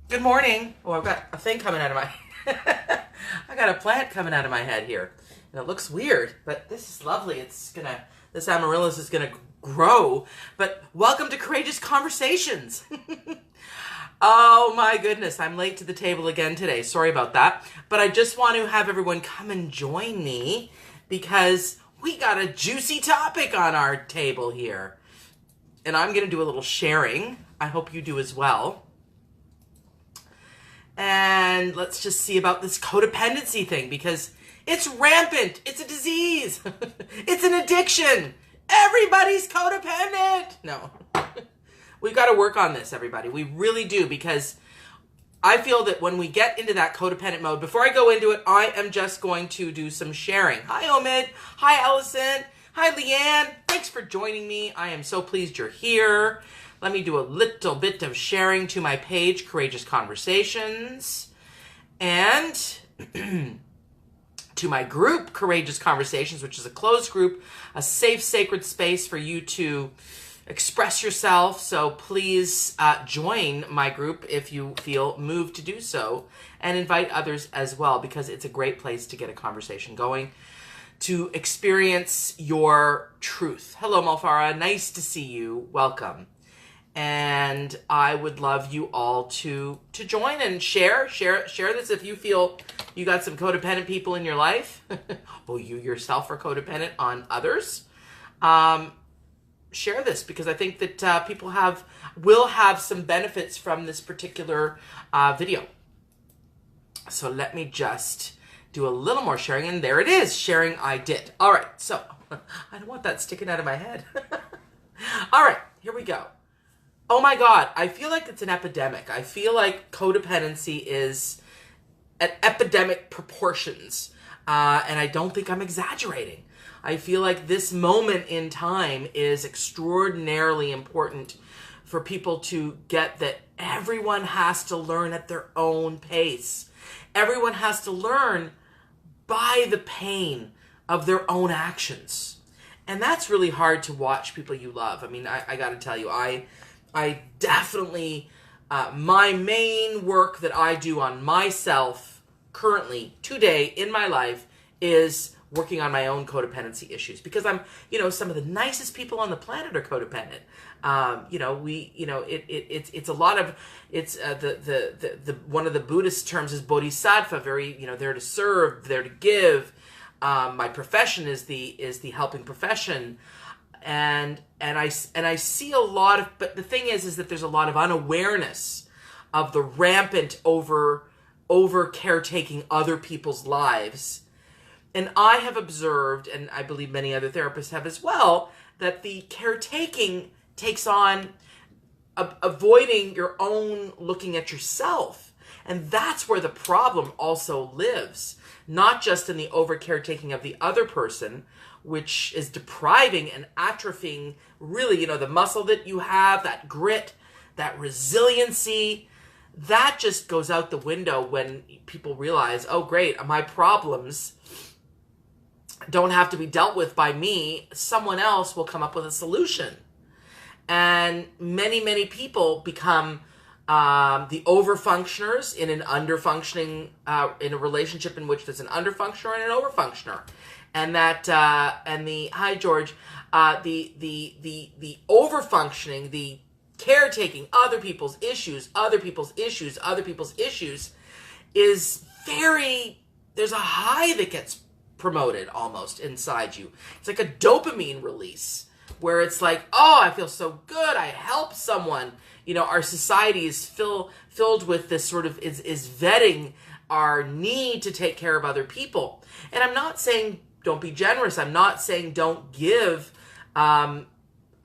Good morning. Oh, I've got a thing coming out of my I got a plant coming out of my head here. And it looks weird, but this is lovely. This amaryllis is gonna grow. But welcome to Courageous Conversations. Oh my goodness, I'm late to the table again today. Sorry about that. But I just want to have everyone come and join me because we got a juicy topic on our table here. And I'm gonna do a little sharing. I hope you do as well. And let's just see about this codependency thing because it's rampant. It's a disease. It's an addiction. Everybody's codependent. No. We've got to work on this, everybody. We really do, because I feel that when we get into that codependent mode, before I go into it, I am just going to do some sharing. Hi, Omid. Hi, Allison. Hi, Leanne. Thanks for joining me. I am so pleased you're here. Let me do a little bit of sharing to my page, Courageous Conversations, and to my group, Courageous Conversations, which is a closed group, a safe, sacred space for you to express yourself. So please join my group if you feel moved to do so, and invite others as well, because it's a great place to get a conversation going, to experience your truth. Hello, Malfara. Nice to see you. Welcome. And I would love you all to join and share this if you feel you got some codependent people in your life. Or you yourself are codependent on others. Share this, because I think that people will have some benefits from this particular video. So let me just do a little more sharing, and there it is. Sharing I did. All right, so I don't want that sticking out of my head. All right, here we go. Oh my God, I feel like it's an epidemic. I feel like codependency is at epidemic proportions. And I don't think I'm exaggerating. I feel like this moment in time is extraordinarily important for people to get that everyone has to learn at their own pace. Everyone has to learn by the pain of their own actions. And that's really hard to watch people you love. I mean, I got to tell you, I definitely, my main work that I do on myself currently, today, in my life, is working on my own codependency issues. Because I'm, some of the nicest people on the planet are codependent. It's a lot of, it's the one of the Buddhist terms is bodhisattva, very, there to serve, there to give. My profession is the helping profession. And I see a lot of, but the thing is that there's a lot of unawareness of the rampant over caretaking other people's lives. And I have observed, and I believe many other therapists have as well, that the caretaking takes on avoiding your own looking at yourself. And that's where the problem also lives. Not just in the over caretaking of the other person, which is depriving and atrophying really, the muscle that you have, that grit, that resiliency, that just goes out the window when people realize, oh great, my problems don't have to be dealt with by me. Someone else will come up with a solution. And many, many people become the over-functioners in an under-functioning, in a relationship in which there's an under-functioner and an over-functioner. And hi George, the over-functioning, the caretaking other people's issues is there's a high that gets promoted almost inside you. It's like a dopamine release where it's like, oh, I feel so good, I helped someone. Our society is filled with this sort of, is vetting our need to take care of other people. And I'm not saying don't be generous. I'm not saying don't give. I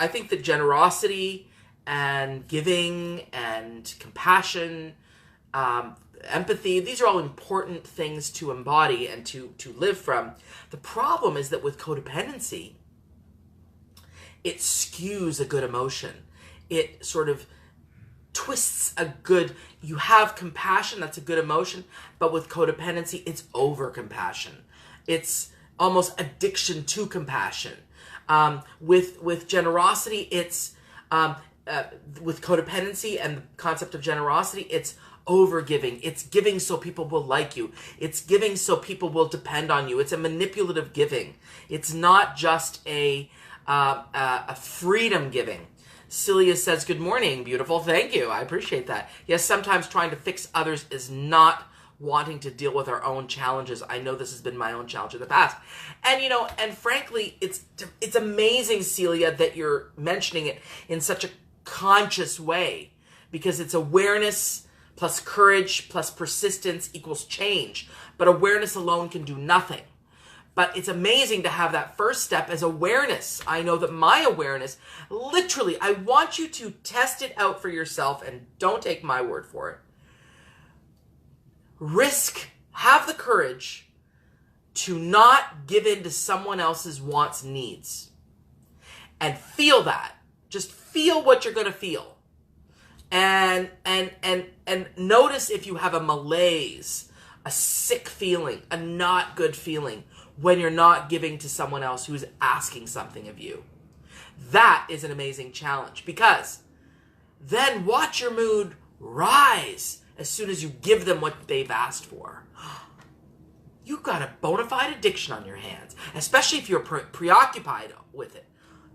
think that generosity and giving and compassion, empathy, these are all important things to embody and to live from. The problem is that with codependency, it skews a good emotion. It sort of twists you have compassion, that's a good emotion, but with codependency, it's over compassion. It's almost addiction to compassion. With generosity, it's with codependency and the concept of generosity, it's overgiving. It's giving so people will like you. It's giving so people will depend on you. It's a manipulative giving. It's not just a freedom giving. Celia says, good morning, beautiful. Thank you. I appreciate that. Yes, sometimes trying to fix others is not wanting to deal with our own challenges. I know this has been my own challenge in the past. And, and frankly, it's amazing, Celia, that you're mentioning it in such a conscious way, because it's awareness plus courage plus persistence equals change. But awareness alone can do nothing. But it's amazing to have that first step as awareness. I know that my awareness, literally, I want you to test it out for yourself, and don't take my word for it. Have the courage to not give in to someone else's wants, needs. And feel that. Just feel what you're going to feel. And notice if you have a malaise, a sick feeling, a not good feeling when you're not giving to someone else who's asking something of you. That is an amazing challenge, because then watch your mood rise as soon as you give them what they've asked for. You've got a bona fide addiction on your hands, especially if you're preoccupied with it,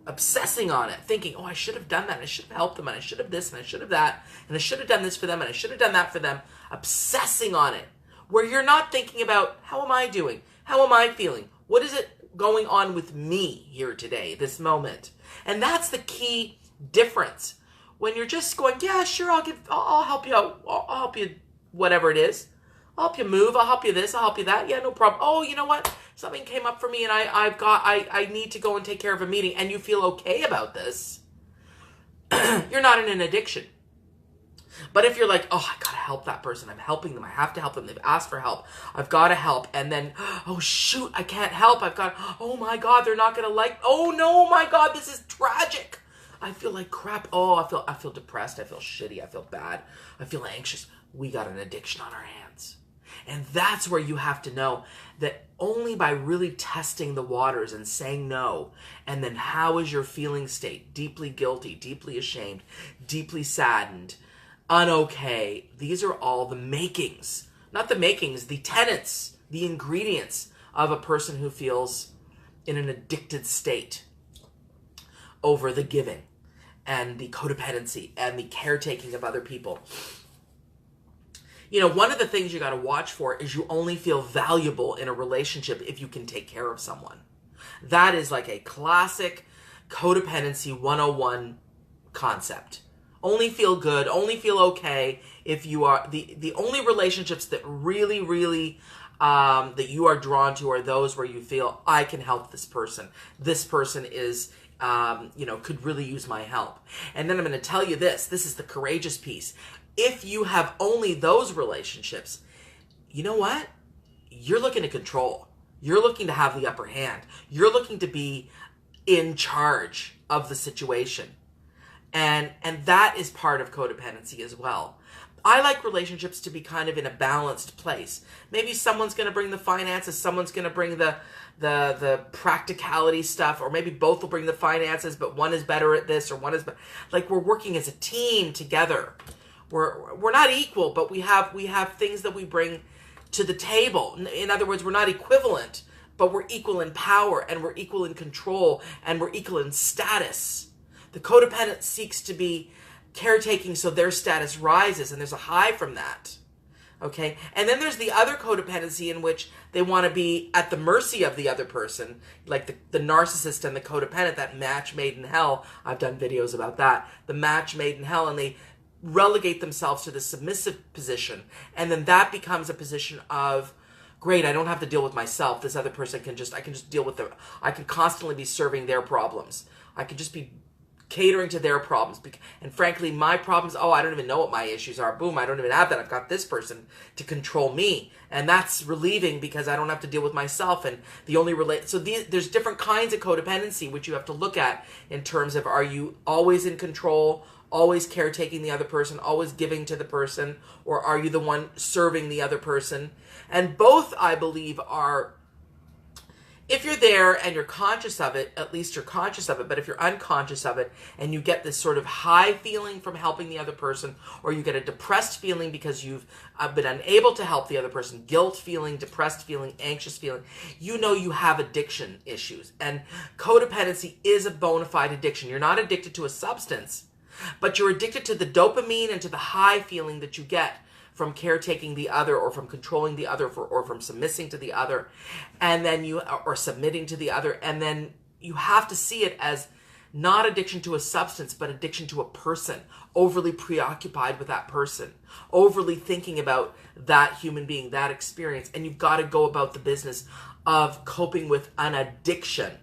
obsessing on it, thinking, oh, I should have done that, I should have helped them, and I should have this, and I should have that, and I should have done this for them, and I should have done that for them, obsessing on it, where you're not thinking about, how am I doing? How am I feeling? What is it going on with me here today, this moment? And that's the key difference. When you're just going, yeah, sure, I'll help you out. I'll help you, whatever it is. I'll help you move. I'll help you this. I'll help you that. Yeah, no problem. Oh, you know what? Something came up for me, and I need to go and take care of a meeting. And you feel okay about this. You're not in an addiction. But if you're like, oh, I gotta help that person. I'm helping them. I have to help them. They've asked for help. I've got to help. And then, oh, shoot, I can't help. Oh my God, they're not gonna like. Oh no, my God, this is tragic. I feel like crap. Oh, I feel depressed. I feel shitty. I feel bad. I feel anxious. We got an addiction on our hands. And that's where you have to know that only by really testing the waters and saying no, and then how is your feeling state? Deeply guilty, deeply ashamed, deeply saddened, unokay. These are all the makings, not the makings, the tenets, the ingredients of a person who feels in an addicted state over the giving and the codependency and the caretaking of other people. One of the things you got to watch for is you only feel valuable in a relationship if you can take care of someone. That is like a classic codependency 101 concept. Only feel good, only feel okay if you are, the only relationships that really, really, that you are drawn to are those where you feel, I can help this person. This person is, could really use my help. And then I'm going to tell you this is the courageous piece. If you have only those relationships, you know what? You're looking to control. You're looking to have the upper hand. You're looking to be in charge of the situation. And that is part of codependency as well. I like relationships to be kind of in a balanced place. Maybe someone's going to bring the finances, someone's going to bring the practicality stuff, or maybe both will bring the finances, but one is better at this, or one is like we're working as a team together. We're not equal, but we have things that we bring to the table. In other words, we're not equivalent, but we're equal in power, and we're equal in control, and we're equal in status. The codependent seeks to be caretaking so their status rises, and there's a high from that. Okay? And then there's the other codependency in which they want to be at the mercy of the other person, like the narcissist and the codependent, that match made in hell. I've done videos about that. The match made in hell, and they relegate themselves to the submissive position. And then that becomes a position of, great, I don't have to deal with myself. This other person I can just deal with I can constantly be serving their problems. I can just be catering to their problems. And frankly, my problems, I don't even know what my issues are. Boom, I don't even have that. I've got this person to control me. And that's relieving because I don't have to deal with myself. And the only there's different kinds of codependency which you have to look at in terms of, are you always in control, always caretaking the other person, always giving to the person, or are you the one serving the other person? And both, I believe, are if you're there and you're conscious of it, at least you're conscious of it. But if you're unconscious of it and you get this sort of high feeling from helping the other person, or you get a depressed feeling because you've been unable to help the other person, guilt feeling, depressed feeling, anxious feeling, you know you have addiction issues. And codependency is a bona fide addiction. You're not addicted to a substance, but you're addicted to the dopamine and to the high feeling that you get from caretaking the other, or from controlling the other, or from submitting to the other, and then or submitting to the other. And then you have to see it as not addiction to a substance, but addiction to a person, overly preoccupied with that person, overly thinking about that human being, that experience. And you've got to go about the business of coping with an addiction.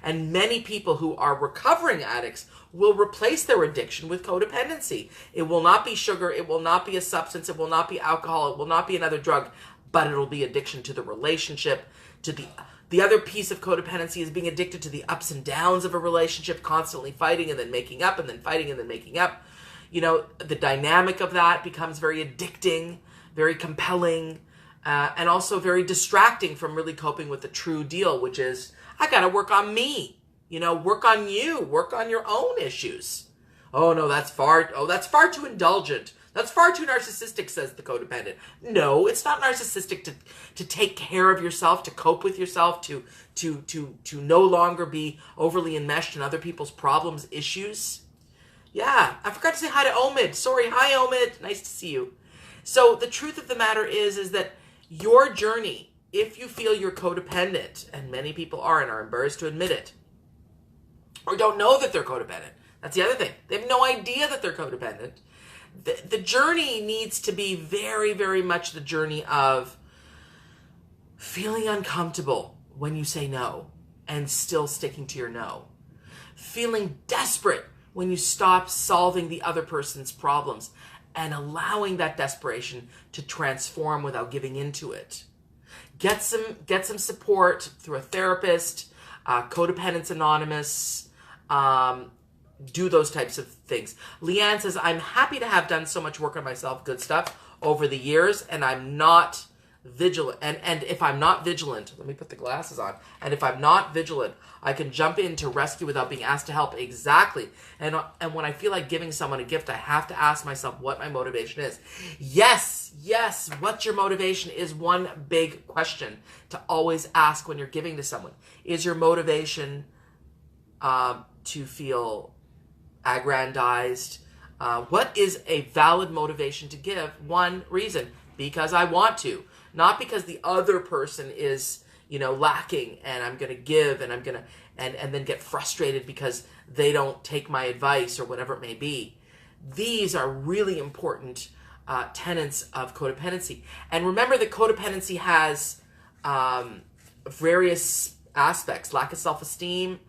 And many people who are recovering addicts will replace their addiction with codependency. It will not be sugar, it will not be a substance, it will not be alcohol, it will not be another drug, but it'll be addiction to the relationship, to the other piece of codependency is being addicted to the ups and downs of a relationship, constantly fighting and then making up, and then fighting and then making up. You know, the dynamic of that becomes very addicting, very compelling, and also very distracting from really coping with the true deal, which is, I got to work on me. You know, work on you, work on your own issues. Oh no, that's far too indulgent. That's far too narcissistic, says the codependent. No, it's not narcissistic to take care of yourself, to cope with yourself, to no longer be overly enmeshed in other people's problems, issues. Yeah, I forgot to say hi to Omid. Sorry, hi Omid, nice to see you. So the truth of the matter is that your journey, if you feel you're codependent, and many people are and are embarrassed to admit it, or don't know that they're codependent. That's the other thing. They have no idea that they're codependent. The journey needs to be very, very much the journey of feeling uncomfortable when you say no and still sticking to your no. Feeling desperate when you stop solving the other person's problems and allowing that desperation to transform without giving into it. Get some support through a therapist, Codependence Anonymous, do those types of things. Leanne says, I'm happy to have done so much work on myself, good stuff, over the years, and I'm not vigilant. And if I'm not vigilant, let me put the glasses on, and if I'm not vigilant, I can jump in to rescue without being asked to help. Exactly. And when I feel like giving someone a gift, I have to ask myself what my motivation is. Yes, what's your motivation is one big question to always ask when you're giving to someone. Is your motivation to feel aggrandized? What is a valid motivation to give? One reason, because I want to, not because the other person is, lacking, and I'm going to give, and I'm going to, and then get frustrated because they don't take my advice or whatever it may be. These are really important tenets of codependency. And remember that codependency has various aspects: lack of self-esteem,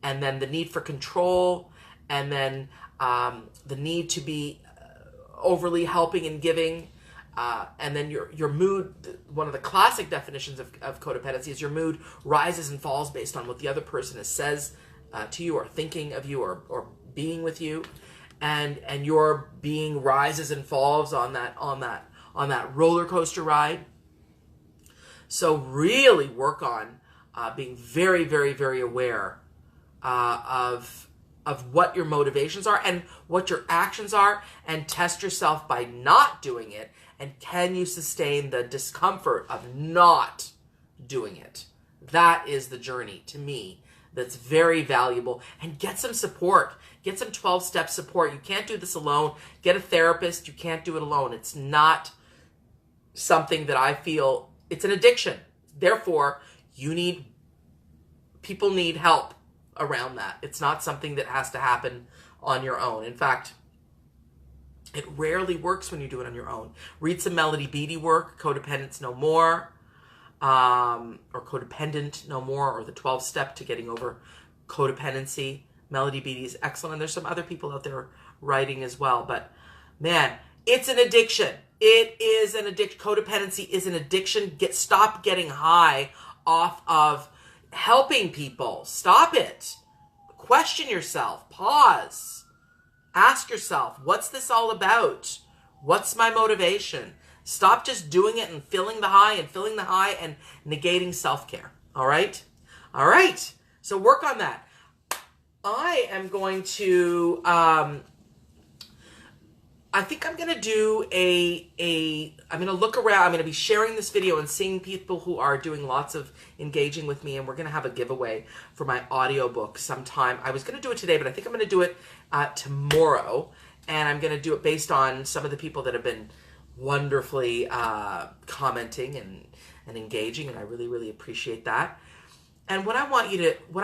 and then the need for control, and then the need to be overly helping and giving, and then your mood. One of the classic definitions of codependency is your mood rises and falls based on what the other person says to you, or thinking of you, or being with you, and your being rises and falls on that roller coaster ride. So really work on being very, very, very aware of what your motivations are and what your actions are, and test yourself by not doing it. And can you sustain the discomfort of not doing it? That is the journey, to me, that's very valuable. And get some support. Get some 12-step support. You can't do this alone. Get a therapist. You can't do it alone. It's not something that I feel, it's an addiction. Therefore, people need help around that. It's not something that has to happen on your own. In fact, it rarely works when you do it on your own. Read some Melody Beattie work, Codependence No More, or Codependent No More, or the 12-step to getting over codependency. Melody Beattie is excellent, and there's some other people out there writing as well. But man, it's an addiction. It is an addiction. Codependency is an addiction. Stop getting high off of helping people. Stop it. Question yourself. Pause. Ask yourself, what's this all about? What's my motivation? Stop just doing it and feeling the high and negating self-care. All right? All right. So work on that. I am going to, I think I'm going to do I'm going to look around. I'm going to be sharing this video and seeing people who are doing lots of engaging with me. And we're going to have a giveaway for my audiobook sometime. I was going to do it today, but I think I'm going to do it tomorrow. And I'm going to do it based on some of the people that have been wonderfully commenting and engaging. And I really, really appreciate that. And what I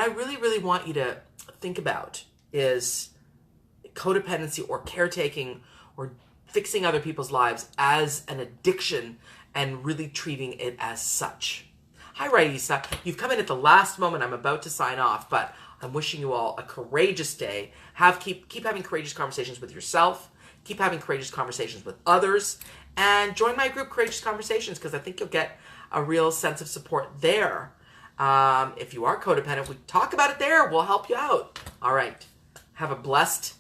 really, really want you to think about is codependency or caretaking or fixing other people's lives as an addiction and really treating it as such. Hi, Raisa. You've come in at the last moment. I'm about to sign off, but I'm wishing you all a courageous day. Keep having courageous conversations with yourself. Keep having courageous conversations with others. And join my group, Courageous Conversations, because I think you'll get a real sense of support there. If you are codependent, we talk about it there. We'll help you out. All right. Have a blessed,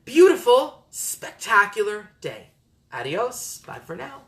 beautiful, spectacular day. Adios. Bye for now.